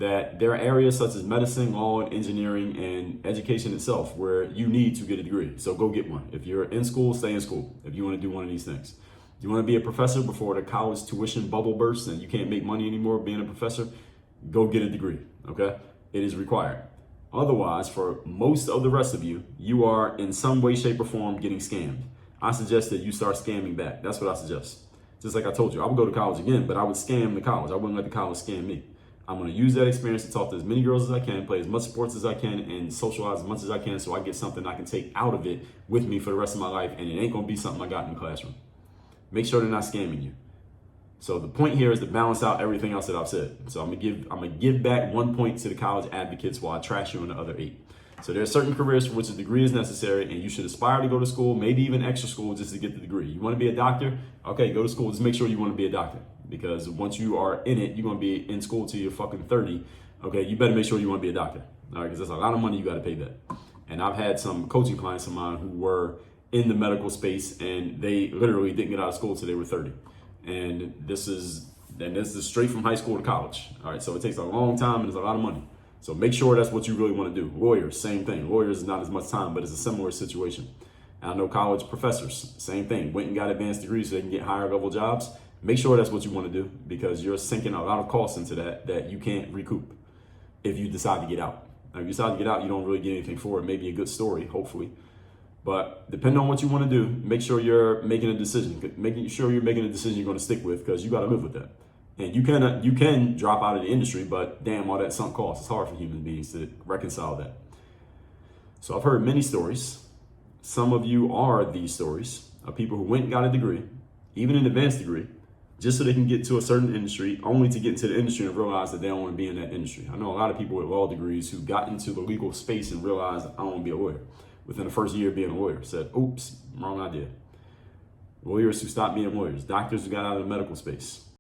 that there are areas such as medicine, law, and engineering, and education itself where you need to get a degree. So go get one. If you're in school, stay in school if you want to do one of these things. If you want to be a professor before the college tuition bubble bursts and you can't make money anymore being a professor, go get a degree, okay? It is required. Otherwise, for most of the rest of you, you are in some way, shape, or form getting scammed. I suggest that you start scamming back. That's what I suggest. Just like I told you, I would go to college again, but I would scam the college. I wouldn't let the college scam me. I'm going to use that experience to talk to as many girls as I can, play as much sports as I can, and socialize as much as I can so I get something I can take out of it with me for the rest of my life, and it ain't going to be something I got in the classroom. Make sure they're not scamming you. So the point here is to balance out everything else that I've said. So I'm gonna give back 1 point to the college advocates while I trash you on the other 8. So there are certain careers for which a degree is necessary, and you should aspire to go to school, maybe even extra school, just to get the degree. You want to be a doctor? Okay, go to school. Just make sure you want to be a doctor, because once you are in it, you're going to be in school till you're fucking 30. Okay, you better make sure you want to be a doctor. All right, because that's a lot of money you got to pay that. And I've had some coaching clients of mine who were in the medical space, and they literally didn't get out of school till they were 30. And this is straight from high school to college. All right, so it takes a long time and it's a lot of money. So make sure that's what you really want to do. Lawyers, same thing. Lawyers is not as much time, but it's a similar situation. And I know college professors, same thing. Went and got advanced degrees so they can get higher level jobs. Make sure that's what you want to do, because you're sinking a lot of costs into that you can't recoup if you decide to get out. Now, if you decide to get out, you don't really get anything for it. Maybe a good story, hopefully. But depending on what you want to do, make sure you're making a decision. Making sure you're making a decision you're going to stick with, because you got to live with that. And you can drop out of the industry, but damn, all that sunk cost. It's hard for human beings to reconcile that. So I've heard many stories. Some of you are these stories of people who went and got a degree, even an advanced degree, just so they can get to a certain industry, only to get into the industry and realize that they don't want to be in that industry. I know a lot of people with law degrees who got into the legal space and realized, I don't want to be a lawyer. Within the first year of being a lawyer, said, oops, wrong idea. Lawyers who stopped being lawyers, doctors who got out of the medical space.